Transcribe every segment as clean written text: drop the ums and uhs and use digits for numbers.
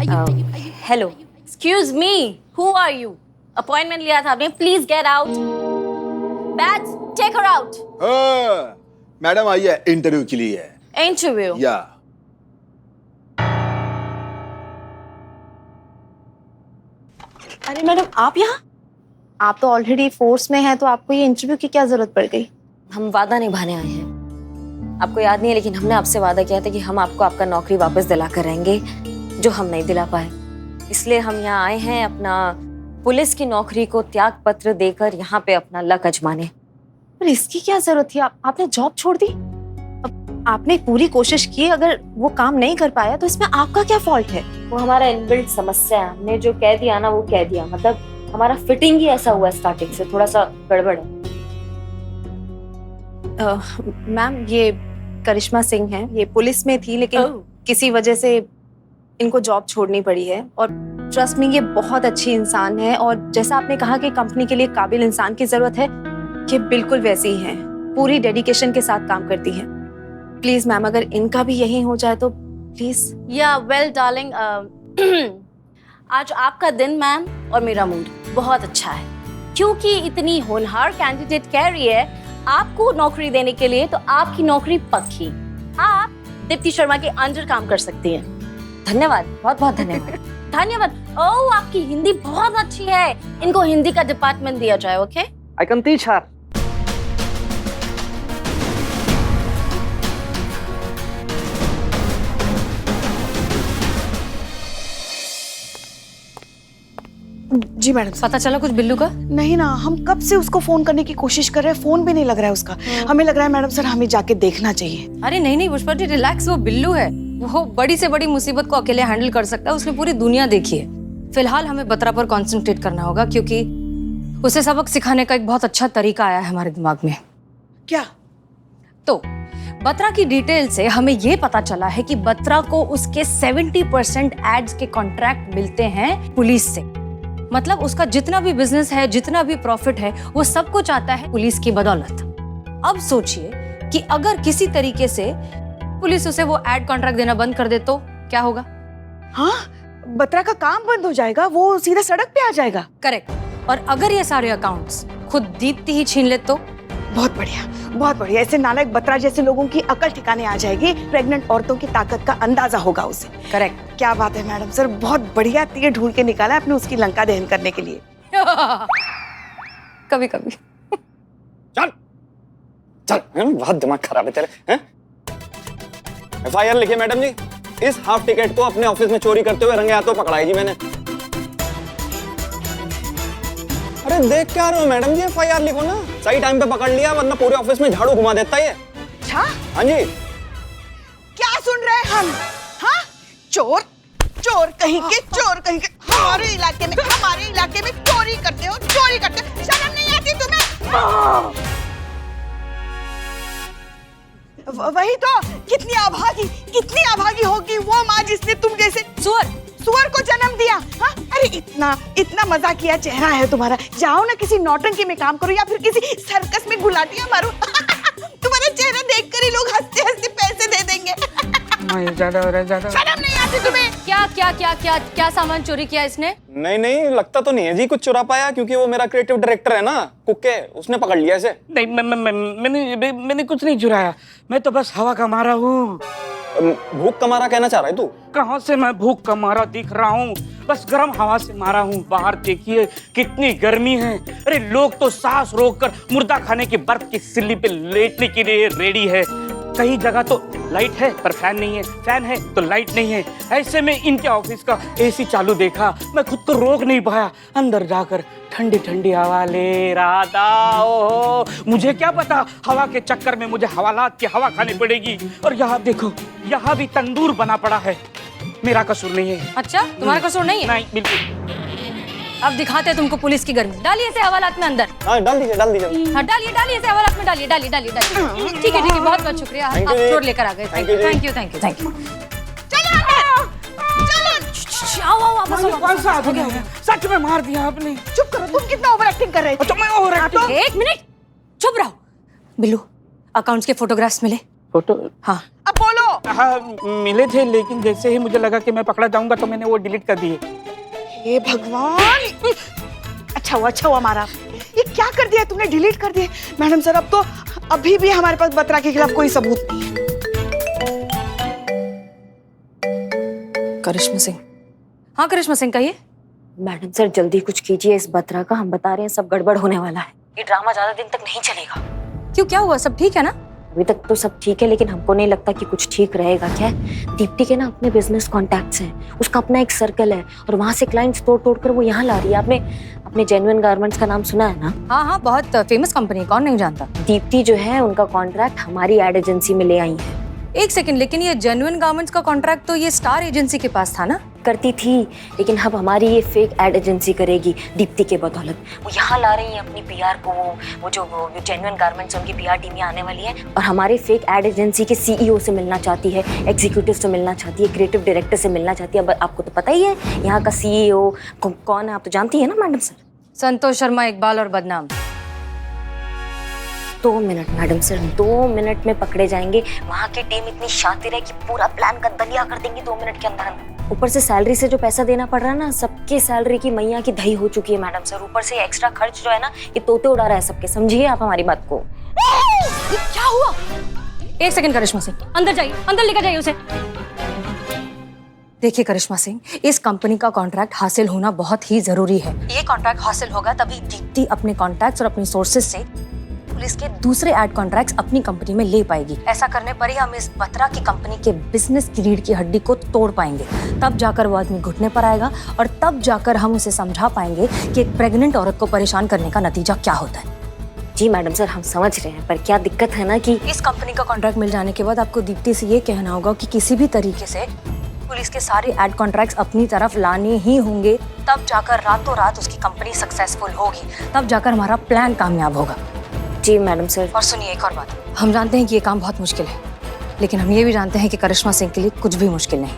Hello, excuse me, who are you? Appointment लिया था आपने, please get out. Bats, take her out. Madam आई है इंटरव्यू के लिए। इंटरव्यू? या अरे मैडम, आप यहाँ? आप तो ऑलरेडी फोर्स में हैं, तो आपको ये इंटरव्यू की क्या जरूरत पड़ गई? हम वादा निभाने आए हैं। आपको याद नहीं है, लेकिन हमने आपसे वादा किया था कि हम आपको आपका नौकरी वापस दिला कर रहेंगे, जो हम नहीं दिला पाए। इसलिए हम यहाँ आए हैं अपना पुलिस की नौकरी को त्याग पत्र देकर यहाँ पे अपना लक आजमाने। पर इसकी क्या जरूरत थी? आपने जॉब छोड़ दी। अब आपने पूरी कोशिश की, अगर वो काम नहीं कर पाया तो इसमें आपका क्या फॉल्ट है? वो हमारा इनबिल्ट समस्या है। हमने जो कह दिया ना वो कह दिया, मतलब हमारा फिटिंग ही ऐसा हुआ स्टार्टिंग से, थोड़ा सा गड़बड़ है। मैम, ये करिश्मा सिंह हैं, ये पुलिस में थी लेकिन किसी वजह से इनको जॉब छोड़नी पड़ी है। और ट्रस्ट मी, ये बहुत अच्छी इंसान है और जैसा आपने कहा कि कंपनी के लिए काबिल इंसान की जरूरत है, ये बिल्कुल वैसी ही हैं, पूरी डेडिकेशन के साथ काम करती हैं। प्लीज मैम, अगर इनका भी यही हो जाए तो प्लीज। या वेल डार्लिंग, आज आपका दिन मैम और मेरा मूड बहुत अच्छा है, क्योंकि इतनी होनहार कैंडिडेट कह रही है आपको नौकरी देने के लिए, तो आपकी नौकरी पक्की। आप दीप्ति शर्मा के अंडर काम कर सकती हैं। धन्यवाद, बहुत बहुत धन्यवाद। धन्यवाद। ओह, आपकी हिंदी बहुत अच्छी है, इनको हिंदी का डिपार्टमेंट दिया जाए। Okay, I can teach her. जी मैडम। पता चला कुछ बिल्लू का? नहीं ना, हम कब से उसको फोन करने की कोशिश कर रहे हैं, फोन भी नहीं लग रहा है उसका। हमें लग रहा है मैडम सर, हमें जाके देखना चाहिए। अरे नहीं नहीं पुष्पा जी, रिलैक्स, वो बिल्लू है, वो बड़ी से बड़ी मुसीबत को अकेले हैंडल कर सकता है, उसने पूरी दुनिया देखी है। फिलहाल हमें बत्रा पर कंसंट्रेट करना होगा, क्योंकि उसे सबक सिखाने का एक बहुत अच्छा तरीका आया है हमारे दिमाग में। क्या? तो बत्रा की डिटेल से हमें ये पता चला है कि बत्रा को उसके 70% एड्स के कॉन्ट्रैक्ट मिलते हैं पुलिस से। मतलब उसका जितना भी बिजनेस है, जितना भी प्रॉफिट है, वो सब कुछ आता है पुलिस की बदौलत। अब सोचिए कि अगर किसी तरीके से पुलिस उसे वो एड कॉन्ट्रैक्ट देना बंद कर दे तो क्या होगा? हाँ, बत्रा का काम बंद हो जाएगा, वो सीधा सड़क पे आ जाएगा। करेक्ट। और अगर ये सारे अकाउंट्स खुद दीप्ति ही छीन ले तो? बहुत बढ़िया, बहुत बढ़िया। ऐसे नालायक बत्रा जैसे लोगों की अकल ठिकाने आ जाएगी, प्रेग्नेंट औरतों की ताकत का अंदाजा होगा उसे। करेक्ट। क्या बात है मैडम सर, बहुत बढ़िया तीर ढूंढ के निकाला आपने उसकी लंका दहन करने के लिए। कभी कभी। चल चल, बहुत दिमाग खराब है तेरे, हैं? FIR लिखिए मैडम जी, इस हाफ टिकट को अपने ऑफिस में चोरी करते हुए रंगे हाथों पकड़ाई जी मैंने। अरे देख क्या रहे हो मैडम जी, FIR लिखो ना, सही टाइम पे पकड़ लिया, वरना पूरे ऑफिस में झाड़ू घुमा देता है। अच्छा, हाँ जी। क्या सुन रहे हैं हम? हाँ, चोर, चोर कहीं के, चोर कहीं के, हमारे इलाके में चोरी करते हो, चोरी करते हो, शर्म नहीं आती तुम्हें? वही तो, कितनी अभागी होगी वो माँ जिसने तुम जैसे सुअर को जन्म दिया। हाँ, अरे इतना मजाकिया चेहरा है तुम्हारा, जाओ ना किसी नौटंकी में काम करो या फिर किसी सर्कस में गुलाटियां मारो। तुम्हारा चेहरा देखकर ही लोग हंसते हंसते पैसे दे देंगे। ज्यादा हो रहा है, ज्यादा। शर्म नहीं आती तुम्हें? क्या सामान चोरी किया इसने? नहीं, लगता तो नहीं है जी कुछ चुरा पाया, क्योंकि वो मेरा क्रिएटिव डायरेक्टर है ना कुक्के, उसने पकड़ लिया इसे। नहीं, मैंने कुछ नहीं चुराया, मैं तो बस हवा का मारा हूँ। भूख का मारा कहना चाह रहा है तू? कहाँ से मैं भूख का मारा दिख रहा हूँ, बस गर्म हवा से मारा हूँ। बाहर देखिए कितनी गर्मी है। अरे लोग तो सांस रोककर मुर्दा खाने की बर्फ की सिल्ली पे लेटने के लिए रेडी है। कई जगह तो लाइट है पर फैन नहीं है, फैन है तो लाइट नहीं है। ऐसे में इनके ऑफिस का AC चालू देखा, मैं खुद को रोक नहीं पाया, अंदर जाकर ठंडी ठंडी हवा ले रहा था। ओहो, मुझे क्या पता हवा के चक्कर में मुझे हवालात की हवा खानी पड़ेगी। और यहाँ देखो, यहाँ भी तंदूर बना पड़ा है, मेरा कसूर नहीं है। अच्छा, तुम्हारा कसूर नहीं है? नहीं, बिल्कुल। अब दिखाते हैं तुमको पुलिस की गर्मी। डालिए इसे हवालात में अंदर। हाँ, डाल दीजिए। हाँ, डालिए इसे हवालात में, डालिए। ठीक है, बहुत बहुत शुक्रिया, आप चोर लेकर आ गए। Thank you. कौन सा आदमी है? सच में मार दिया आपने। चुप करो, तुम कितना ओवर एक्टिंग कर रहे थे? तो मैं ओवर एक्टिंग? एक मिनट, चुप रहो। बिल्लू, अकाउंट्स के फोटोग्राफ्स मिले? फोटो? हाँ। अब बोलो, हाँ मिले थे, लेकिन जैसे ही मुझे लगा कि मैं पकड़ा जाऊंगा तो मैंने वो डिलीट कर दिए। हे भगवान, अच्छा हुआ मारा। ये क्या कर दिया तुमने, डिलीट कर दिए? मैडम सर, अब तो अभी भी हमारे पास बत्रा के खिलाफ कोई सबूत नहीं है। करिश्मा सिंह। हाँ करिश्मा सिंह, कहिए। मैडम सर जल्दी कुछ कीजिए इस बत्रा का, हम बता रहे हैं सब गड़बड़ होने वाला है। ये ड्रामा ज्यादा दिन तक नहीं चलेगा। क्यों, क्या हुआ? सब ठीक है ना? अभी तक तो सब ठीक है, लेकिन हमको नहीं लगता कि कुछ ठीक रहेगा। क्या है, दीप्ति के ना अपने बिजनेस कॉन्टैक्ट्स हैं, उसका अपना एक सर्कल है और वहाँ से क्लाइंट्स तोड़ कर वो यहाँ ला रही है। आपने अपने जेन्युइन गारमेंट्स का नाम सुना है ना? हाँ हाँ, बहुत फेमस कंपनी है, कौन नहीं जानता। दीप्ति जो है उनका कॉन्ट्रैक्ट हमारी एड एजेंसी में ले आई है। एक सेकंड, लेकिन ये जेन्युइन गारमेंट्स का कॉन्ट्रैक्ट तो ये स्टार एजेंसी के पास था ना? करती थी, लेकिन अब हमारी ये फेक एड एजेंसी करेगी दीप्ति के बदौलत। वो यहाँ ला रही है अपनी पीआर को, वो जो जेन्युइन गारमेंट्स उनकी पीआर टीम यहाँ आने वाली है और हमारे फेक एड एजेंसी के सीईओ से मिलना चाहती है, एग्जीक्यूटिव से मिलना चाहती है, क्रिएटिव डायरेक्टर से मिलना चाहती है। अब आपको तो पता ही है यहाँ का सीईओ कौन है, आप तो जानती है ना मैडम सर? संतोष शर्मा, इकबाल और बदनाम। 2 मिनट मैडम सर, 2 मिनट में पकड़े जाएंगे। वहाँ की टीम इतनी शातिर है कि पूरा प्लान का दलिया कर देंगी 2 मिनट के अंदर। ऊपर से सैलरी से जो पैसा देना पड़ रहा है ना, सबकी सैलरी की मैया की दही हो चुकी है मैडम सर। ऊपर से एक्स्ट्रा खर्च जो है ना, ये तोते उड़ा रहा है सबके। समझिए आप हमारी बात को। ये क्या हुआ? एक सेकंड करिश्मा सिंह, अंदर जाइए, अंदर लेकर जाइए उसे। देखिए करिश्मा सिंह, इस कंपनी का कॉन्ट्रैक्ट हासिल होना बहुत ही जरूरी है। ये कॉन्ट्रैक्ट हासिल होगा तभी दीप्ति अपने कॉन्टैक्ट्स और अपनी सोर्सेज से पुलिस के दूसरे एड कॉन्ट्रैक्ट्स अपनी कंपनी में ले पाएगी। ऐसा करने पर ही हम इस बत्रा की कंपनी के बिजनेस की रीढ़ की हड्डी को तोड़ पाएंगे। तब जाकर वो आदमी घुटने पर आएगा और तब जाकर हम उसे समझा पाएंगे कि एक प्रेग्नेंट औरत को परेशान करने का नतीजा क्या होता है। जी मैडम सर, हम समझ रहे हैं, पर क्या दिक्कत है ना कि इस कंपनी का कॉन्ट्रैक्ट मिल जाने के बाद आपको दीप्ति से ये कहना होगा कि किसी भी तरीके से पुलिस के सारे एड कॉन्ट्रैक्ट्स अपनी तरफ लाने ही होंगे। तब जाकर रातों रात उसकी कंपनी सक्सेसफुल होगी, तब जाकर हमारा प्लान कामयाब होगा। जी मैडम सर। और सुनिए एक और बात, हम जानते हैं कि ये काम बहुत मुश्किल है, लेकिन हम ये भी जानते हैं कि करिश्मा सिंह के लिए कुछ भी मुश्किल नहीं।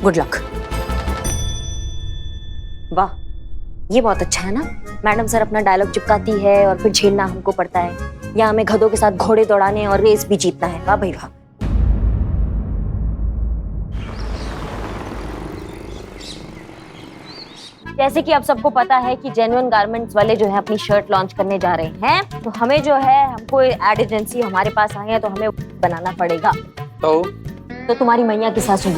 Good luck. वाह, ये बहुत अच्छा है ना। मैडम सर अपना डायलॉग चिपकाती है और फिर झेलना हमको पड़ता है। यहाँ हमें गधों के साथ घोड़े दौड़ाने और रेस भी जीतना है। वाह भाई वाह। जैसे कि आप सबको पता है कि जेन्युइन गारमेंट्स वाले जो है अपनी शर्ट लॉन्च करने जा रहे हैं, तो हमें जो है, हमको एड एजेंसी हमारे पास आई है तो हमें बनाना पड़ेगा। तो तुम्हारी मैया की सासू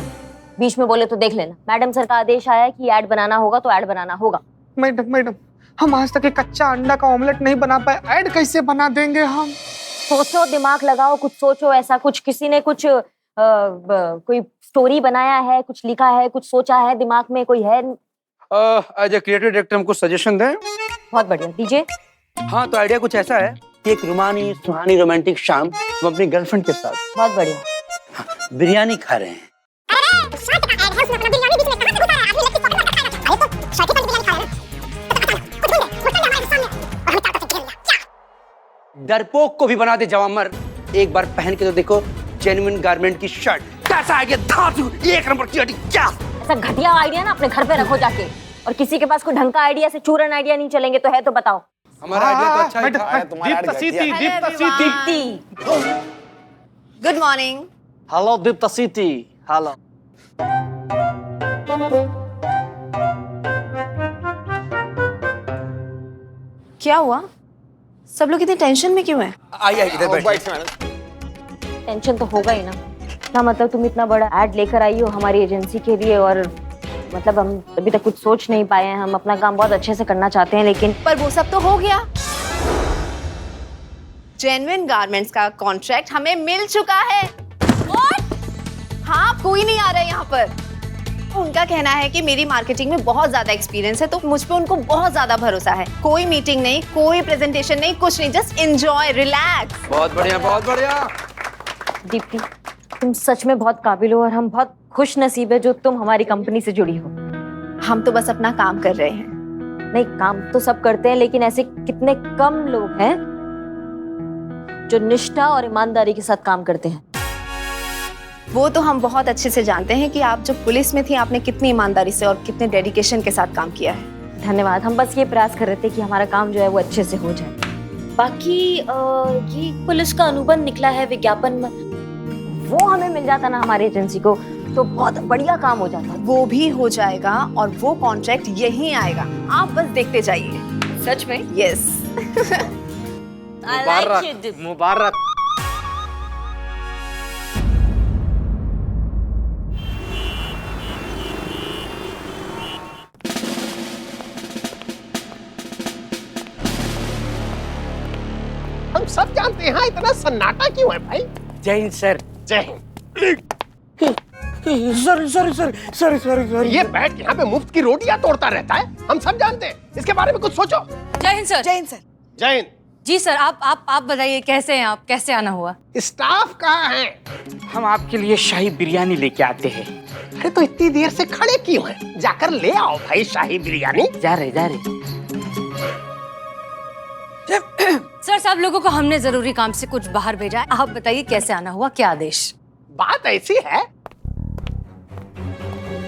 बीच में बोले तो देख लेना। मैडम सर का आदेश आया है कि ऐड बनाना होगा तो ऐड बनाना होगा। मैडम, हम आज तक एक कच्चा अंडा का ऑमलेट नहीं बना पाए, ऐड कैसे बना देंगे हम? सोचो, दिमाग लगाओ, कुछ सोचो। ऐसा कुछ किसी ने कुछ कोई स्टोरी बनाया है, कुछ लिखा है, कुछ सोचा है दिमाग में, कोई है? एज ए क्रिएटिव डायरेक्टर हमको सजेशन दें। बहुत बढ़िया, दीजिए। हाँ, तो आइडिया कुछ ऐसा है कि एक रुमानी सुहानी रोमांटिक शाम हम अपनी गर्लफ्रेंड के साथ बहुत बढ़िया। बिरयानी खा रहे हैं। डरपोक को भी बना दे जवामर। एक बार पहन के तो देखो जेन्युइन गारमेंट की शर्ट। कैसा आइडिया? धातु एक नंबर की आइडिया। क्या ऐसा घटिया आइडिया ना अपने घर पे रखो जाके, और किसी के पास कोई ढंग का आइडिया से चूरन आइडिया नहीं चलेंगे तो है तो बताओ। हमारा आइडिया तो अच्छा ही था। Deepti. Good morning. Hello Deepti. Hello. क्या हुआ? सब लोग इतने टेंशन में क्यों हैं? आइए इधर बैठिए। टेंशन तो होगा ही ना। ना मतलब तुम इतना बड़ा ऐड लेकर आई हो हमारी एजेंसी के लिए, और मतलब हम अभी तक कुछ सोच नहीं पाए हैं। हम अपना काम बहुत अच्छे से करना चाहते हैं, लेकिन पर वो सब तो हो गया। जेन्युइन गारमेंट्स का कॉन्ट्रैक्ट हमें मिल चुका है। और हाँ, कोई नहीं आ रहा है यहाँ पर। उनका कहना है कि मेरी मार्केटिंग में बहुत ज्यादा एक्सपीरियंस है, तो मुझ पे उनको बहुत ज्यादा भरोसा है। कोई मीटिंग नहीं, कोई प्रेजेंटेशन नहीं, कुछ नहीं, जस्ट एंजॉय, रिलैक्स। बहुत बढ़िया, बहुत बढ़िया। दीप्ति, तुम सच में बहुत काबिल हो और हम बहुत खुश नसीब है जो तुम हमारी कंपनी से जुड़ी हो। हम तो बस अपना काम कर रहे हैं। नहीं, काम तो सब करते हैं, लेकिन ऐसे कितने कम लोग हैं जो निष्ठा और ईमानदारी के साथ काम करते हैं। वो तो हम बहुत अच्छे से जानते हैं कि आप जब पुलिस में थी आपने कितनी ईमानदारी से और कितने डेडिकेशन के साथ काम किया है। धन्यवाद। हम बस ये प्रयास कर रहे थे कि हमारा काम जो है वो अच्छे से हो जाए। बाकी ये पुलिस का अनुबंध निकला है विज्ञापन में, वो हमें मिल जाता ना हमारी एजेंसी को तो बहुत बढ़िया काम हो जाता। वो भी हो जाएगा और वो कॉन्ट्रैक्ट यहीं आएगा, आप बस देखते जाइए। सच में? यस। मुबारक मुबारक। हम सब जानते हैं इतना सन्नाटा क्यों है भाई? जय हिंद सर। जय Hind. Sorry sorry sorry sorry sorry sorry. ये बैठ यहाँ पे मुफ्त की रोटियां तोड़ता रहता है, हम सब जानते हैं। इसके बारे में कुछ सोचो। जय हिंद सर। जय हिंद सर। जय हिंद। जी सर, आप बताइए कैसे हैं आप, कैसे आना हुआ? स्टाफ कहाँ है? हम आपके लिए शाही बिरयानी लेके आते हैं। अरे तो इतनी देर से खड़े क्यों हैं? जाकर ले आओ भाई शाही बिरयानी। जा रहे। सर, सब लोगों को हमने जरूरी काम से कुछ बाहर भेजा है, आप बताइए कैसे आना हुआ, क्या आदेश? बात ऐसी है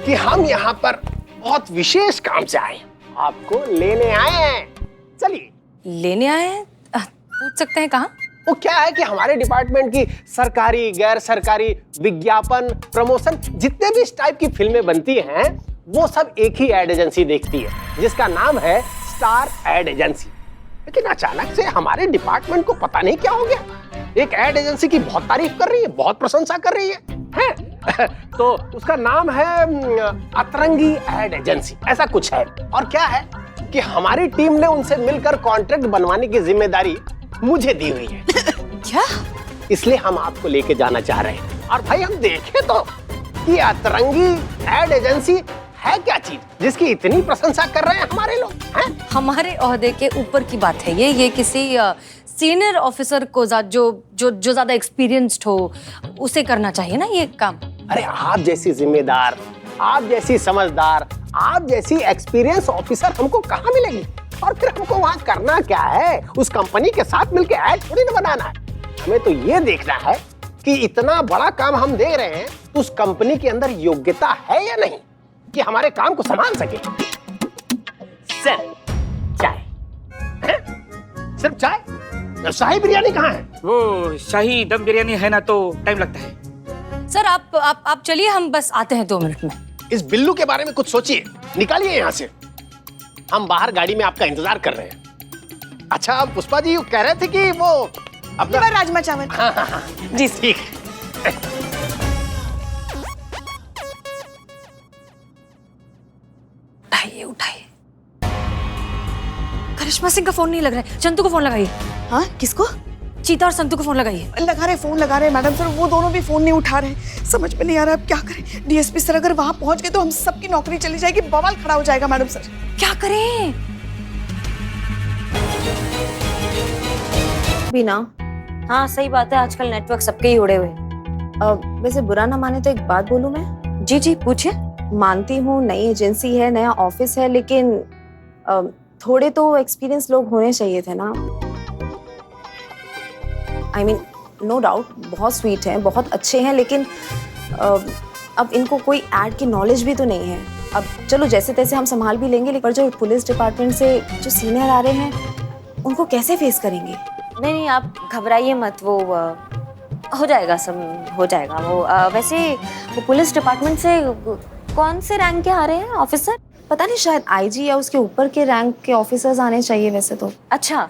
कि हम यहाँ पर बहुत विशेष काम से आए, आपको लेने आए हैं। चलिए। लेने आए हैं? पूछ सकते हैं कहाँ? वो क्या है कि हमारे डिपार्टमेंट की सरकारी, गैर सरकारी, विज्ञापन, प्रमोशन, जितने भी इस टाइप की फिल्में बनती हैं, वो सब एक ही एड एजेंसी देखती है, जिसका नाम है स्टार एड एजेंसी। लेकिन अचानक से हमारे डिपार्टमेंट को पता नहीं क्या हो गया, एक एड एजेंसी की बहुत तारीफ कर रही है, बहुत प्रशंसा कर रही है? तो उसका नाम है अतरंगी एड एजेंसी, ऐसा कुछ है। और क्या है कि हमारी टीम ने उनसे मिलकर कॉन्ट्रैक्ट बनवाने की जिम्मेदारी मुझे दी हुई है। क्या? इसलिए हम आपको लेके जाना चाह रहे हैं। और भाई हम देखें तो कि अतरंगी एड एजेंसी है क्या चीज जिसकी इतनी प्रशंसा कर रहे हैं हमारे लोग हैं? हमारे ओहदे के ऊपर की बात है ये किसी सीनियर ऑफिसर को जो ज्यादा एक्सपीरियंस्ड हो उसे करना चाहिए ना ये काम। अरे आप जैसी जिम्मेदार, आप जैसी समझदार, आप जैसी एक्सपीरियंस ऑफिसर हमको कहाँ मिलेगी? और फिर हमको वहाँ करना क्या है? उस कंपनी के साथ मिलकर ऐड थोड़ी ना बनाना है। हमें तो ये देखना है कि इतना बड़ा काम हम दे रहे हैं, उस कंपनी के अंदर योग्यता है या नहीं कि हमारे काम को संभाल सके। सर चाय है? सिर्फ चाय? शाही बिरयानी कहाँ है? वो शाही दम बिरयानी है ना, तो टाइम लगता है। सर आप चलिए, हम बस आते हैं 2 मिनट में। इस बिल्लू के बारे में कुछ सोचिए, निकालिए यहाँ से। हम बाहर गाड़ी में आपका इंतजार कर रहे हैं। अच्छा, आप पुष्पा जी कह रहे थे कि वो अपना राजमा चावल। हाँ। जी ठीक। उठाइए। करिश्मा सिंह का फोन नहीं लग रहा है, संतू को फोन लगाइए। हाँ, किसको? चीता और संतू को फोन लगाइए। फोन लगा रहे मैडम सर, वो दोनों भी फोन नहीं उठा रहे। समझ में नहीं आ रहा अब क्या करें। डीएसपी सर अगर वहां पहुंच गए तो हम सबकी नौकरी चली जाएगी, बवाल खड़ा हो जाएगा मैडम सर। क्या करें? बीना, हाँ सही बात है, आजकल नेटवर्क सबके ही उड़े हुए हैं। वैसे बुरा ना माने तो एक बात बोलूं मैं? जी पूछिए। मानती हूँ नई एजेंसी है, नया ऑफिस है, लेकिन थोड़े तो एक्सपीरियंस लोग होने चाहिए थे ना। I mean, नो डाउट बहुत स्वीट हैं, बहुत अच्छे हैं, लेकिन अब इनको कोई ऐड की नॉलेज भी तो नहीं है। अब चलो जैसे तैसे हम संभाल भी लेंगे, लेकिन जो पुलिस डिपार्टमेंट से जो सीनियर आ रहे हैं उनको कैसे फेस करेंगे? नहीं आप घबराइए मत, वो हो जाएगा, सब हो जाएगा। वो वैसे वो पुलिस डिपार्टमेंट से कौन से रैंक के आ रहे हैं ऑफिसर? पता नहीं, शायद आईजी या उसके ऊपर के रैंक के ऑफिसर्स आने चाहिए वैसे तो। अच्छा,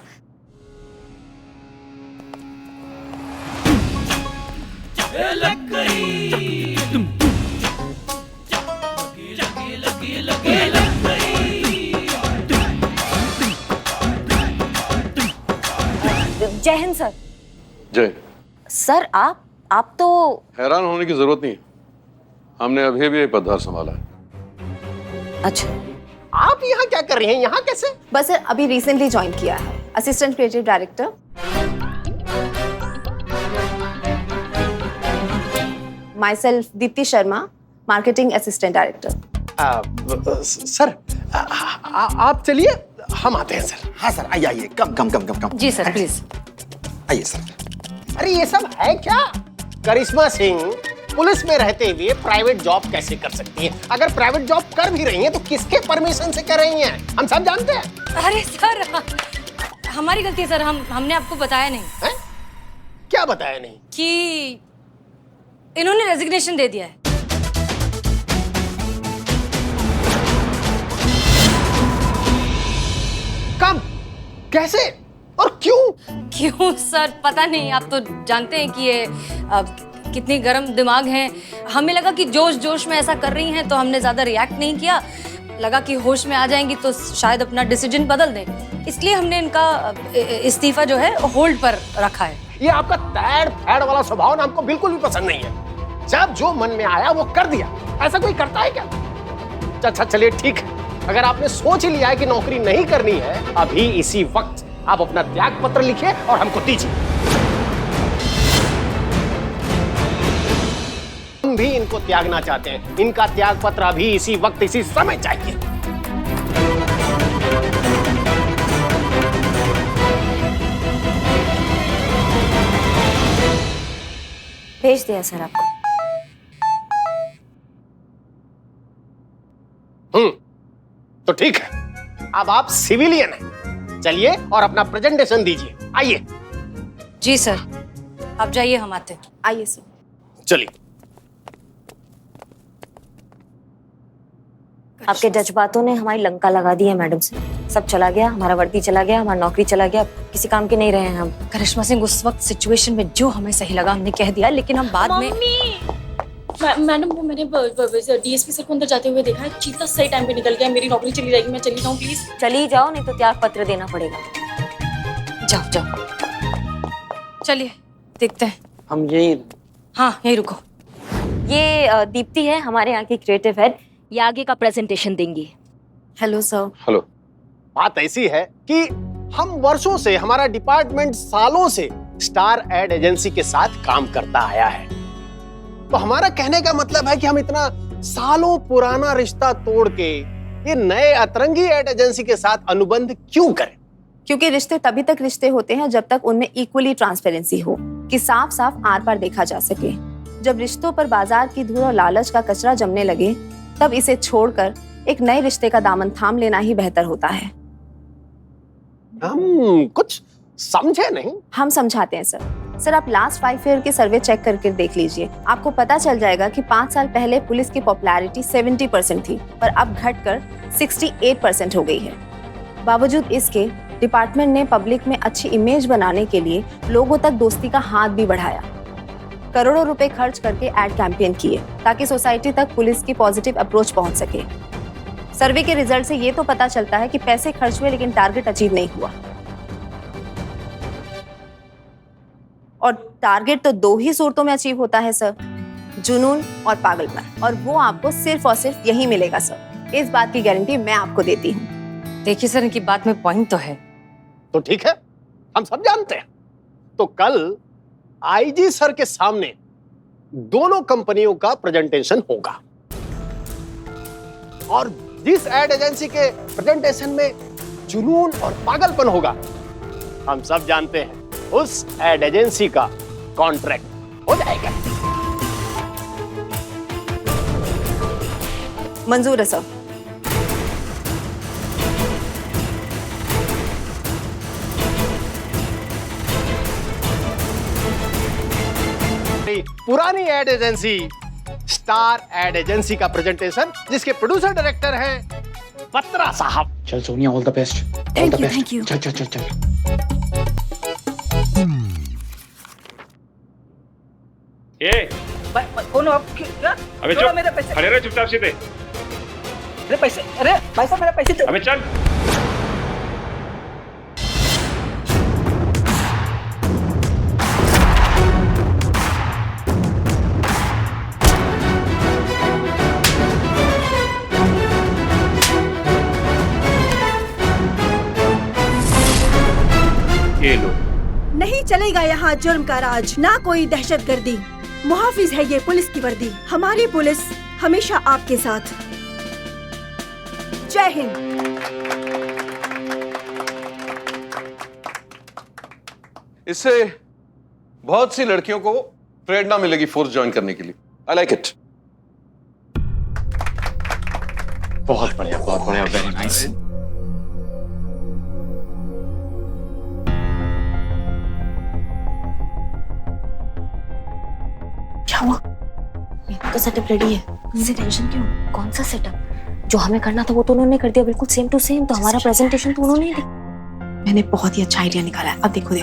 जय हिंद सर। जय। सर आप तो हैरान होने की जरूरत नहीं, हमने अभी भी पदभार संभाला है। अच्छा, आप यहाँ क्या कर रही हैं? यहाँ कैसे? बस अभी रिसेंटली ज्वाइन किया है, assistant creative director. My self Deepti Sharma, marketing assistant director. Sir आप चलिए, हम आते हैं सर। हाँ सर, आइए आइए, कम। जी सर प्लीज आइए सर। अरे ये सब है क्या? करिश्मा सिंह पुलिस में रहते हुए प्राइवेट जॉब कैसे कर सकती हैं? अगर प्राइवेट जॉब कर भी रही हैं तो किसके परमिशन से कर रही हैं? हम सब जानते हैं। अरे सर, हमारी गलती है सर, हमने आपको बताया नहीं। है? क्या बताया नहीं? कि इन्होंने रेजिग्नेशन दे दिया है। कब, कैसे और क्यों? क्यों सर, पता नहीं। आप तो जानते हैं कि ये कितनी गर्म दिमाग हैं। हमें लगा कि जोश जोश में ऐसा कर रही हैं, तो हमने ज्यादा रिएक्ट नहीं किया। लगा कि होश में आ जाएंगी तो शायद अपना डिसीजन बदल दें, इसलिए हमने इनका इस्तीफा जो है होल्ड पर रखा है। ये आपका तैड़ फैड़ वाला स्वभाव ना हमको बिल्कुल भी पसंद नहीं है। जब जो मन में आया वो कर दिया, ऐसा कोई करता है क्या? अच्छा चलिए ठीक है, अगर आपने सोच ही लिया है कि नौकरी नहीं करनी है, अभी इसी वक्त आप अपना त्याग पत्र लिखिए और हमको दीजिए। हम भी इनको त्यागना चाहते हैं। इनका त्याग पत्र अभी इसी वक्त इसी समय चाहिए। भेज दिया सर आपको। तो ठीक है, अब आप सिविलियन हैं। चलिए और अपना प्रेजेंटेशन दीजिए। आइए। जी सर, आप जाइए, हम आते हैं। आइए सर। चलिए। आपके जज्बातों ने हमारी लंका लगा दी है मैडम से। सब चला गया, हमारा वर्दी चला गया, हमारी नौकरी चला गया, किसी काम के नहीं रहे हैं हम। करिश्मा सिंह, उस वक्त सिचुएशन में जो हमें सही लगा हमने कह दिया, लेकिन हम बाद में मैडम वो मैंने डीएसपी सर को अंदर जाते हुए देखा है। चीफ का सही टाइम पे निकल गया, मेरी नौकरी चली जाएगी। मैं चली जाऊँ प्लीज? चली जाओ, नहीं तो त्याग पत्र देना पड़ेगा। जाओ जाओ, चलिए देखते हैं। हम यही, हाँ यही रुको। ये दीप्ति है, हमारे यहाँ की क्रिएटिव हेड। ये आगे का प्रेजेंटेशन देंगी। Hello sir. हेलो। बात ऐसी है कि हम वर्षों से, हमारा डिपार्टमेंट सालों से स्टार एड एजेंसी के साथ काम करता आया है। तो हमारा कहने का मतलब है कि हम इतना सालों पुराना रिश्ता तोड़ के ये नए अतरंगी एड एजेंसी के साथ अनुबंध क्यों करें? क्योंकि रिश्ते तभी तक रिश्ते होते हैं जब तक उनमें इक्वली ट्रांसपेरेंसी हो, कि साफ साफ आर पार देखा जा सके। जब रिश्तों पर बाजार की धूल और लालच का कचरा जमने लगे, तब इसे छोड़कर एक नए रिश्ते का दामन थाम लेना ही बेहतर होता है। हम कुछ समझे नहीं। हम समझाते हैं सर। सर आप लास्ट 5 ईयर के सर्वे चेक करके देख लीजिए, आपको पता चल जाएगा कि 5 साल पहले पुलिस की पॉपुलैरिटी 70% थी, पर अब घटकर 68% हो गई है। बावजूद इसके डिपार्टमेंट ने पब्लिक में अच्छी इमेज बनाने के लिए लोगों तक दोस्ती का हाथ भी बढ़ाया। करोड़ों रुपए खर्च करके एड कैंपेन किए ताकि सोसाइटी तक पुलिस की पॉजिटिव अप्रोच पहुंच सके। सर्वे के रिजल्ट से ये तो पता चलता है कि पैसे खर्च हुए लेकिन टारगेट अचीव नहीं हुआ। और टारगेट तो 2 ही सूरतों में अचीव होता है सर, जुनून और पागलपन, और वो आपको सिर्फ और सिर्फ यही मिलेगा सर। इस बात की गारंटी मैं आपको देती हूँ। देखिए सर, इनकी बात में पॉइंट तो है। तो ठीक है, हम सब जानते हैं। तो कल आईजी सर के सामने दोनों कंपनियों का प्रेजेंटेशन होगा, और जिस एड एजेंसी के प्रेजेंटेशन में जुनून और पागलपन होगा, हम सब जानते हैं उस एड एजेंसी का कॉन्ट्रैक्ट हो जाएगा। मंजूर है सर। पुरानी ad agency star ad agency का प्रेजेंटेशन, जिसके प्रोड्यूसर डायरेक्टर हैं बत्रा साहब। चल Sonia, all the best. Thank you, thank you. चल चल चल चल। ये कौन हो आप? क्या? अबे छोड़ो चुप, मेरे पैसे। खड़े रहो चुपचाप सीधे। मेरे पैसे, अरे भाई साहब मेरे पैसे तो। अबे चल। ये लो। नहीं चलेगा यहाँ जुर्म का राज, ना कोई दहशतगर्दी। मुहाफिज है ये पुलिस की वर्दी, हमारी पुलिस हमेशा आपके साथ। जय हिंद। इससे बहुत सी लड़कियों को प्रेरणा मिलेगी फोर्स ज्वाइन करने के लिए। I like it. बहुत बढ़िया, वेरी नाइस। क्या हुआ? तो सेटअप रेडी है, मुझे टेंशन क्यों? कौन सा सेटअप? जो हमें करना था वो तो उन्होंने कर दिया, बिल्कुल सेम टू सेम। तो हमारा प्रेजेंटेशन तो उन्होंने ही दिया। मैंने बहुत ही अच्छा आइडिया निकाला है। अब देखो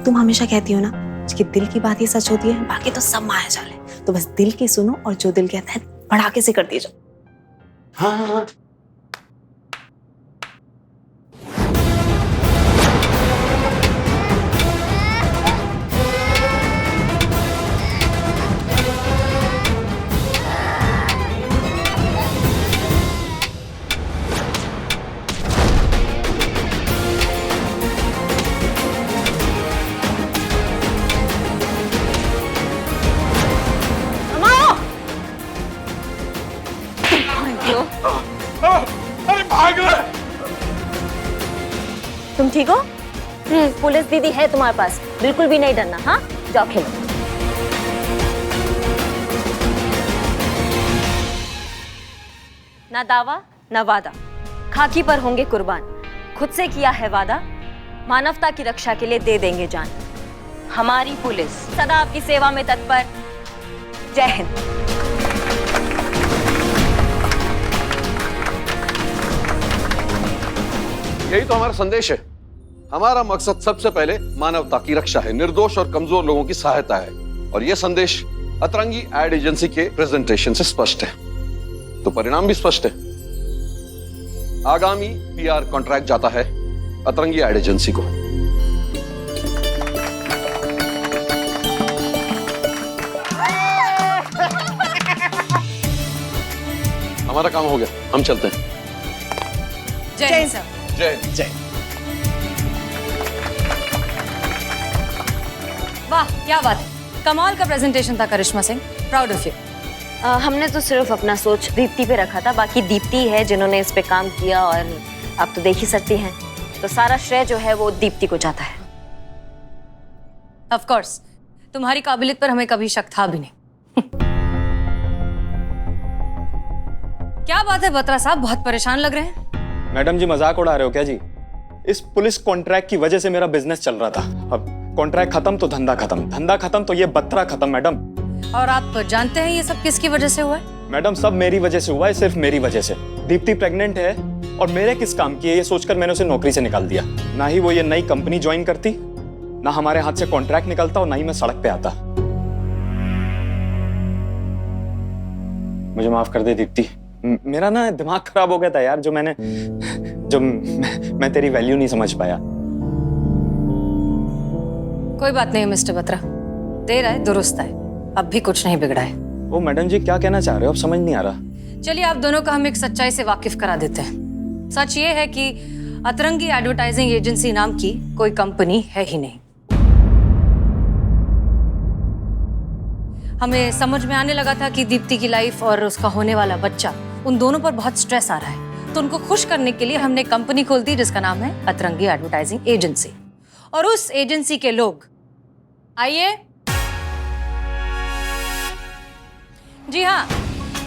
तुम हमेशा कहती हो ना कि दिल की बात ही सच होती है, बाकी तो सब माया जाल है। तो बस दिल की सुनो और जो दिल कहता है पढ़ाके से कर दीजिए। हाँ। तुम ठीक हो? पुलिस दीदी है तुम्हारे पास, बिल्कुल भी नहीं डरना। हाँ, जाओ खेलो। ना दावा ना वादा, खाकी पर होंगे कुर्बान। खुद से किया है वादा, मानवता की रक्षा के लिए दे देंगे जान। हमारी पुलिस सदा आपकी सेवा में तत्पर। जय हिंद। यही तो हमारा संदेश है। हमारा मकसद सबसे पहले मानवता की रक्षा है, निर्दोष और कमजोर लोगों की सहायता है। और यह संदेश अतरंगी एड एजेंसी के प्रेजेंटेशन से स्पष्ट है, तो परिणाम भी स्पष्ट है। आगामी पीआर कॉन्ट्रैक्ट जाता है अतरंगी एड एजेंसी को। हमारा काम हो गया, हम चलते हैं। जय हिंद सर। जय जय। वाह, क्या बात है, कमाल का प्रेजेंटेशन था करिश्मा सिंह, प्राउड ऑफ यू। हमने तो सिर्फ अपना सोच दीप्ति पे रखा था, बाकी दीप्ति है जिन्होंने इस पे काम किया और आप तो देख ही सकती हैं, तो सारा श्रेय जो है वो दीप्ति को जाता है। ऑफ कोर्स, तुम्हारी काबिलियत पर हमें कभी शक था भी नहीं। क्या बात है बत्रा साहब, बहुत परेशान लग रहे हैं। मैडम जी मजाक उड़ा रहे हो क्या जी? इस पुलिस कॉन्ट्रैक्ट की वजह से मेरा बिजनेस चल रहा था। अब कॉन्ट्रैक्ट खत्म तो धंधा खत्म, धंधा खत्म तो ये बत्रा खत्म मैडम। और आप जानते हैं ये सब किसकी वजह से हुआ है? मैडम सब मेरी वजह से हुआ है, सिर्फ मेरी वजह से। दीप्ति प्रेग्नेंट है और मेरे किस काम की है ये सोचकर मैंने उसे नौकरी से निकाल दिया। ना ही वो ये नई कंपनी ज्वाइन करती, ना हमारे हाथ से कॉन्ट्रैक्ट निकलता और ना ही मैं सड़क पे आता। मुझे माफ कर दे दीप्ति, मेरा ना दिमाग खराब हो गया था यार, मैं तेरी वैल्यू नहीं समझ पाया। कोई बात नहीं मिस्टर बत्रा, देर है दुरुस्त है, अब भी कुछ नहीं बिगड़ा है। ओ मैडम जी क्या कहना चाह रहे हो, अब समझ नहीं आ रहा। चलिए आप दोनों का हम एक सच्चाई से वाकिफ करा देते हैं। सच ये है कि अतरंगी एडवर्टाइजिंग एजेंसी नाम की कोई कंपनी है ही नहीं। हमें समझ में आने लगा था कि दीप्ति की लाइफ और उसका होने वाला बच्चा, उन दोनों पर बहुत स्ट्रेस आ रहा है, तो उनको खुश करने के लिए हमने कंपनी खोल दी जिसका नाम है अतरंगी एडवर्टाइजिंग एजेंसी। और उस एजेंसी के लोग, आइए जी हाँ,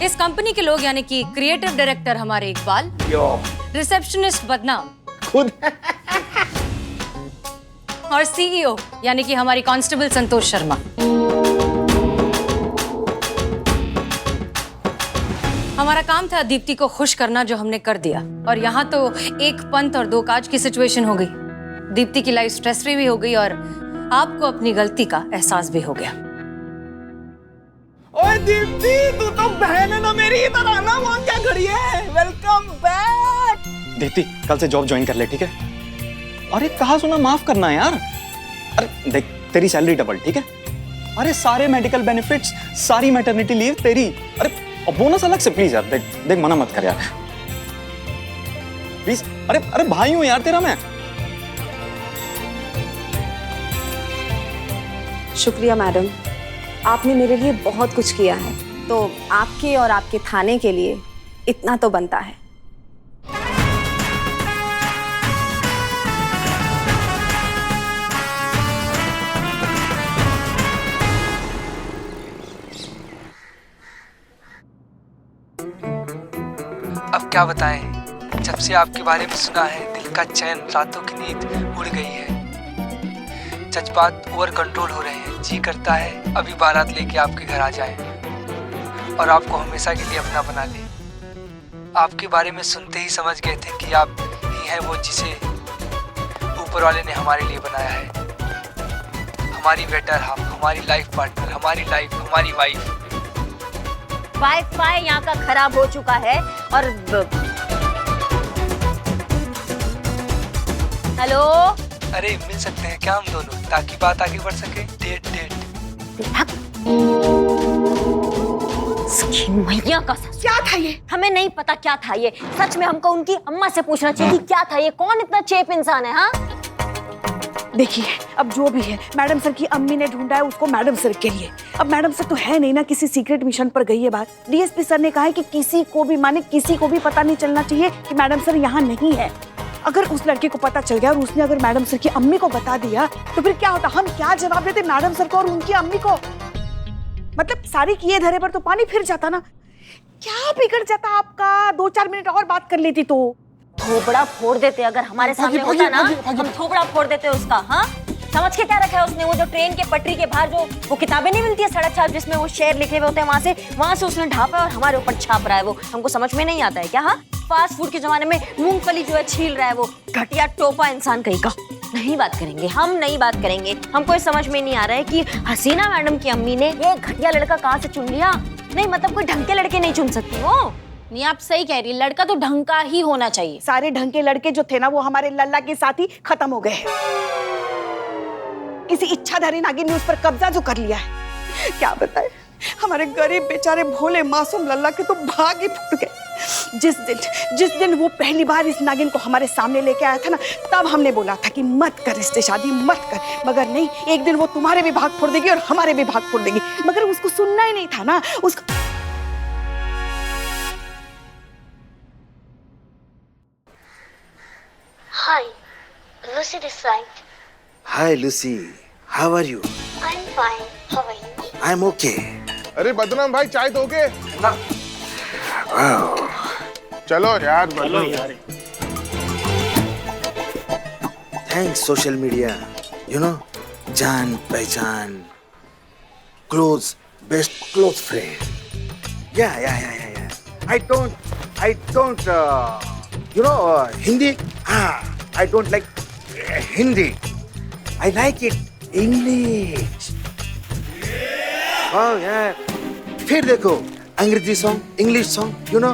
इस कंपनी के लोग यानी कि क्रिएटिव डायरेक्टर हमारे इकबाल, रिसेप्शनिस्ट बदनाम खुद और सीईओ यानी कि हमारी कांस्टेबल संतोष शर्मा। हमारा काम था दीप्ति को खुश करना, जो हमने कर दिया। और यहाँ तो एक पंथ और दो काज की सिचुएशन हो गई। दीप्ति की लाइफ स्ट्रेस फ्री भी हो गई और आपको अपनी गलती का एहसास भी हो गया। ओए दीप्ति, तू तो बहन है ना मेरी, इधर आना, वहाँ क्या खड़ी है? Welcome back. दीप्ति कल से जॉब ज्वाइन कर ले, ठीक है? अरे कहा सुना माफ करना यार। अरे देख तेरी सैलरी डबल, ठीक है? अरे सारे मेडिकल बेनिफिट्स, सारी मैटरनिटी लीव तेरी। अरे बोनस अलग से प्लीज यार, देख मना मत कर यार प्लीज। अरे भाई हूं यार तेरा मैं। शुक्रिया मैडम, आपने मेरे लिए बहुत कुछ किया है, तो आपके और आपके थाने के लिए इतना तो बनता है। अब क्या बताएं, जब से आपके बारे में सुना है दिल का चैन, रातों की नींद उड़ गई है। जज्बात ओवर कंट्रोल हो रहे हैं, जी करता है अभी बारात लेके आपके घर आ जाए। और आपको हमेशा के लिए अपना बना ले। आपके बारे में सुनते ही समझ गए थे कि आप ही हैं वो जिसे ऊपर वाले ने हमारे लिए बनाया है। हमारी बेटर हाफ, हमारी लाइफ पार्टनर, हमारी लाइफ, हमारी वाइफ। वाईफाई यहाँ का खराब हो चुका है और हेलो, अरे मिल सकते हैं क्या हम दोनों, ताकि बात आगे बढ़ सके। Date date. इसकी मैया का सच। क्या था ये? हमें नहीं पता क्या था ये। सच में हमको उनकी अम्मा से पूछना चाहिए कि क्या था ये। कौन इतना चेप इंसान है? हाँ देखिए, अब जो भी है, मैडम सर की अम्मी ने ढूंढा है उसको मैडम सर के लिए। अब मैडम सर तो है नहीं ना, किसी सीक्रेट मिशन पर गई है बात। डीएसपी सर ने कहा है कि किसी को भी, माने किसी को भी पता नहीं चलना चाहिए कि मैडम सर यहाँ नहीं है। अगर उस लड़के को पता चल गया और उसने अगर मैडम सर की अम्मी को बता दिया तो फिर क्या होता? हम क्या जवाब देते मैडम सर को और उनकी अम्मी को? मतलब सारी किए धरे पर तो पानी फिर जाता ना। क्या बिगड़ जाता आपका? 2-4 मिनट और बात कर लेती तो। थोबड़ा फोड़ देते अगर हमारे सामने होता ना, हम थोबड़ा फोड़ देते उसका। हाँ, समझ के क्या रखा है उसने? वो जो ट्रेन के पटरी के बाहर जो वो किताबें नहीं मिलती है सड़क छाप, जिसमें वो शेर लिखे हुए होते हैं, वहां से उसने ढापा और हमारे ऊपर छाप रहा है। वो हमको समझ में नहीं आता है क्या? हाँ, फास्ट फूड के जमाने में मूंगफली जो है छील रहा है वो घटिया टोपा इंसान कहीं का। नहीं बात करेंगे, हम नहीं बात करेंगे। हमको ये समझ में नहीं आ रहा है कि हसीना मैडम की अम्मी ने ये घटिया लड़का कहाँ से चुन लिया। नहीं मतलब कोई ढंग के लड़के नहीं चुन सकती वो। नहीं, आप सही कह रही है, लड़का तो ढंग का ही होना चाहिए। सारे ढंग के लड़के जो थे ना वो हमारे लल्ला के साथ ही खत्म हो गए हैं। किसी इच्छाधारी नागिन ने उस पर कब्जा जो कर लिया है, क्या बताए। हमारे गरीब बेचारे भोले मासूम लल्ला के तो भाग ही फूट गए। जिस दिन वो पहली बार इस नागिन को हमारे सामने लेके आया था ना, तब हमने बोला था कि मत कर इससे शादी, मत कर। मगर नहीं, एक दिन वो तुम्हारे भी भाग फोड़ देगी और हमारे भी भाग फोड़ देगी। मगर उसको सुनना ही नहीं था ना उसको। Hi, Lucy this side. Hi Lucy, how are you? I'm fine. How are you? I'm okay. अरे बदनाम भाई, चाय दोगे? Wow. चलो यार, चलो यार। Thanks social media. You know, जान पहचान, close, best close friend. Yeah. I don't. You know, Hindi. I don't like Hindi. I like it English. Oh yeah. फिर देखो अंग्रेजी song, English song, you know.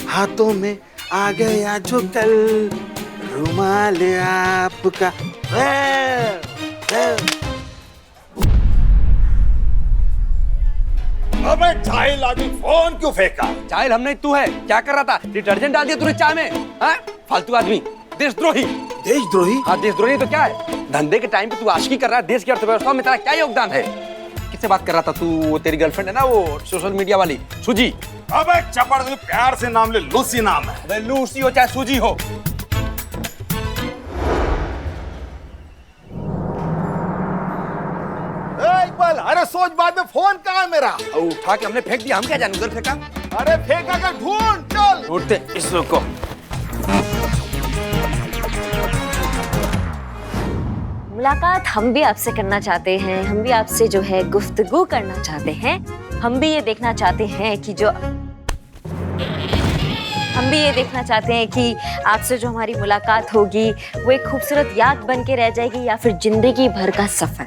हाथों में आ गया जो कल रुमाल आपका। अबे चाइल, अभी फोन क्यों फेंका? चाइल हमने, तू है क्या कर रहा था? डिटर्जेंट डाल दिया तूने चाय में? हाँ, फालतू आदमी, देशद्रोही। देशद्रोही? हाँ, देशद्रोही तो क्या है? धंधे के टाइम पे तू आशिकी कर रहा है, देश की अर्थव्यवस्था में तेरा क्या योगदान है? किससे बात कर रहा था तू? वो तेरी गर्लफ्रेंड है ना, वो सोशल मीडिया वाली सूजी। अबे चपड़, प्यार से नाम ले, लूसी नाम है। अबे लूसी हो चाहे सूजी हो। इकबाल, अरे सोच बाद में, फोन कहाँ है मेरा? उठा के हमने फेंक दिया, हम क्या जाने उधर फेंका। अरे फेंका कर, ढूंढ, चल। ढूंढते इस लोग को। मुलाकात हम भी आपसे करना चाहते हैं, हम भी आपसे जो है गुफ्तगू करना चाहते हैं। हम भी ये देखना चाहते हैं कि आपसे जो हमारी मुलाकात होगी वो एक खूबसूरत याद बन के रह जाएगी या फिर जिंदगी भर का सफर।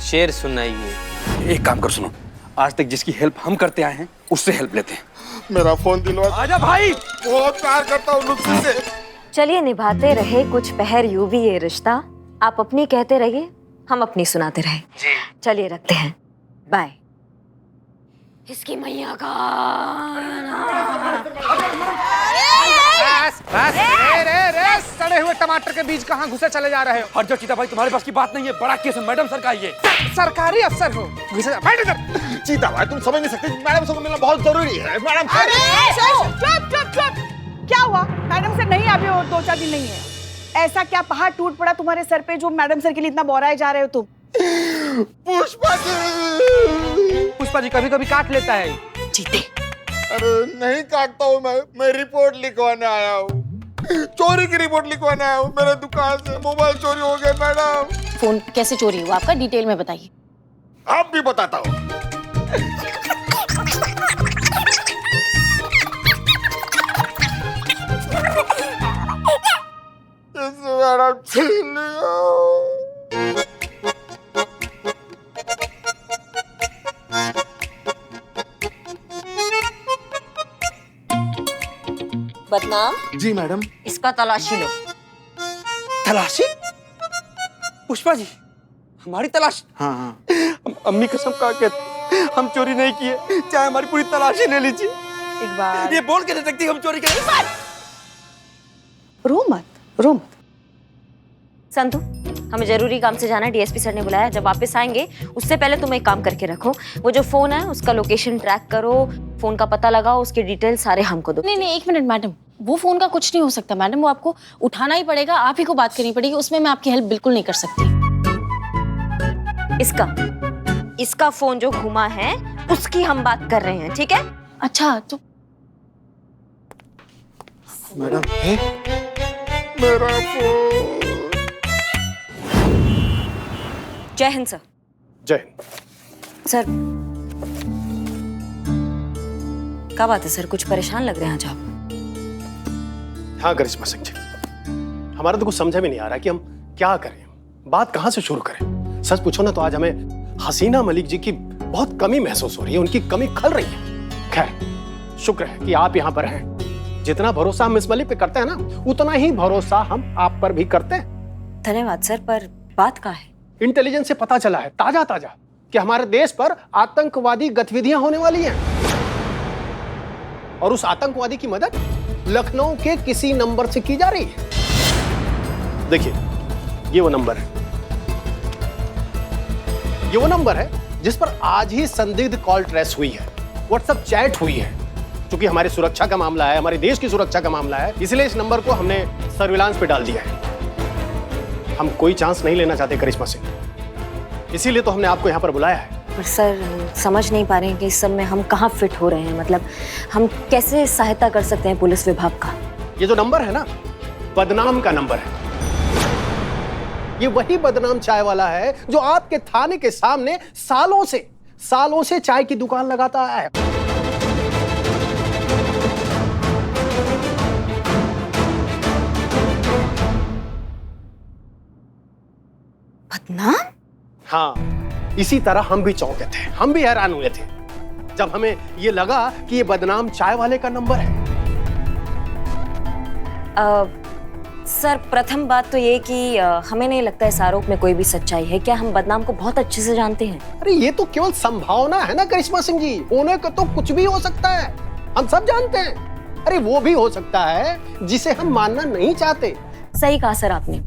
शेर सुनाइए। एक काम कर, सुनो, आज तक जिसकी हेल्प हम करते आए हैं उससे हेल्प लेते हैं। मेरा फोन दिलवा। आजा भाई, बहुत प्यार करता हूँ लूसी से। चलिए, निभाते रहे कुछ पहर यूं भी ये रिश्ता। आप अपनी कहते रहिए, हम अपनी सुनाते रहे। जी चलिए रखते हैं, बाय। इसकी मैया का सड़े हुए टमाटर के बीज कहाँ घुसे चले जा रहे हो? हट जाओ चीता भाई, तुम्हारे पास की बात नहीं है। बड़ा केस है, मैडम सर का ये। सरकारी अफसर हो, घुसे जा। बैठ इधर। चीता भाई, तुम समझ नहीं सकते, मैडम से मिलना बहुत जरूरी है। मैडम, चुप। क्या हुआ? मैडम सर नहीं अभी और 2-4 दिन नहीं है। ऐसा क्या पहाड़ टूट पड़ा तुम्हारे सर पे जो मैडम सर के लिए इतना बोराए जा रहे हो तुम? पुष्पा जी कभी कभी काट लेता है। जीते। अरे नहीं काटता हूँ मैं रिपोर्ट लिखवाने आया हूँ। चोरी की रिपोर्ट लिखवाने आया हूँ। मेरे दुकान से मोबाइल चोरी हो गया मैडम। फोन कैसे चोरी हुआ आपका? डिटेल में बताइए। आप भी बताता हूँ। मैडम छीन लिया। बदनाम, जी मैडम। इसका तलाशी लो। तलाशी? पुष्पा जी, हमारी तलाश? हाँ हाँ। अम्मी कसम खा के हम चोरी नहीं किए, चाहे हमारी पूरी तलाशी ले लीजिए। इकबाल, ये बोल के दे सकती हम चोरी करें? रो मत। संतु, हमें जरूरी काम से जाना है, डीएसपी सर ने बुलाया। जब वापस आएंगे उससे पहले तुम एक काम करके रखो, वो जो फोन है उसका लोकेशन ट्रैक करो, फोन का पता लगाओ, उसके डिटेल सारे हमको दो। नहीं, एक मिनट मैडम, वो फोन का कुछ नहीं हो सकता मैडम, वो आपको उठाना ही पड़ेगा, आप ही को बात करनी पड़ेगी, उसमें मैं आपकी हेल्प बिल्कुल नहीं कर सकती। इसका फोन जो घुमा है उसकी हम बात कर रहे हैं, ठीक है? अच्छा, तो मैडम मेरा फोन। जय हिंद सर। जय हिंद। सर, क्या बात है सर, कुछ परेशान लग रहे हैं आज आप। हाँ करिश्मा सिंह जी, हमारा तो कुछ समझ में नहीं आ रहा कि हम क्या करें, बात कहाँ से शुरू करें। सच पूछो ना तो आज हमें हसीना मलिक जी की बहुत कमी महसूस हो रही है, उनकी कमी खल रही है। खैर, शुक्र है कि आप यहाँ पर हैं। जितना भरोसा हम मिस मलिक पे करते हैं ना, उतना ही भरोसा हम आप पर भी करते हैं। धन्यवाद सर, पर बात क्या है? इंटेलिजेंस से पता चला है ताजा कि हमारे देश पर आतंकवादी गतिविधियां होने वाली हैं, और उस आतंकवादी की मदद लखनऊ के किसी नंबर से की जा रही है। देखिए, ये वो नंबर है, जिस पर आज ही संदिग्ध कॉल ट्रेस हुई है, व्हाट्सएप चैट हुई है। क्योंकि हमारी सुरक्षा का मामला है, हमारे देश की सुरक्षा का मामला है, इसलिए इस नंबर को हमने सर्विलांस पे डाल दिया है। हम कोई चांस नहीं लेना चाहते करिश्मा सिंह, इसीलिए तो हमने आपको यहाँ पर बुलाया है। पर सर, समझ नहीं पा रहे हैं कि इस सब में हम कहाँ फिट हो रहे हैं, मतलब हम कैसे सहायता कर सकते हैं पुलिस विभाग का? ये जो नंबर है ना, बदनाम का नंबर है। ये वही बदनाम चाय वाला है जो आपके थाने के सामने सालों से चाय की दुकान लगाता है। बदनाम? हाँ, इसी तरह हम भी चौंके थे, हम भी हैरान हुए थे जब हमें ये लगा कि ये बदनाम चाय वाले का नंबर है। सर, प्रथम बात तो ये कि हमें नहीं लगता इस आरोप में कोई भी सच्चाई है। क्या हम बदनाम को बहुत अच्छे से जानते हैं? अरे ये तो केवल संभावना है ना करिश्मा सिंह जी, होने को तो कुछ भी हो सकता है, हम सब जानते हैं। अरे वो भी हो सकता है जिसे हम मानना नहीं चाहते। सही कहा सर आपने,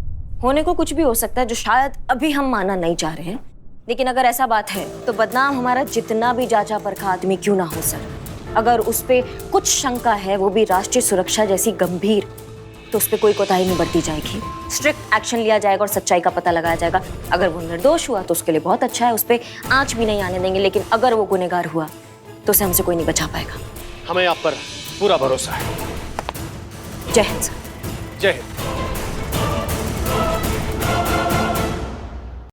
होने को कुछ भी हो सकता है जो शायद अभी हम मानना नहीं चाह रहे हैं। लेकिन अगर ऐसा बात है तो बदनाम हमारा जितना भी जांचा परखा आदमी क्यों ना हो सर, अगर उस पे कुछ शंका है, वो भी राष्ट्रीय सुरक्षा जैसी गंभीर, तो उस पे कोई कोताही नहीं बरती जाएगी, स्ट्रिक्ट एक्शन लिया जाएगा और सच्चाई का पता लगाया जाएगा। अगर वो निर्दोष हुआ तो उसके लिए बहुत अच्छा है, उस पे आंच भी नहीं आने देंगे। लेकिन अगर वो गुनहगार हुआ तो उसे हमसे कोई नहीं बचा पाएगा। हमें आप पर पूरा भरोसा है। जय हिंद सर। जय हिंद।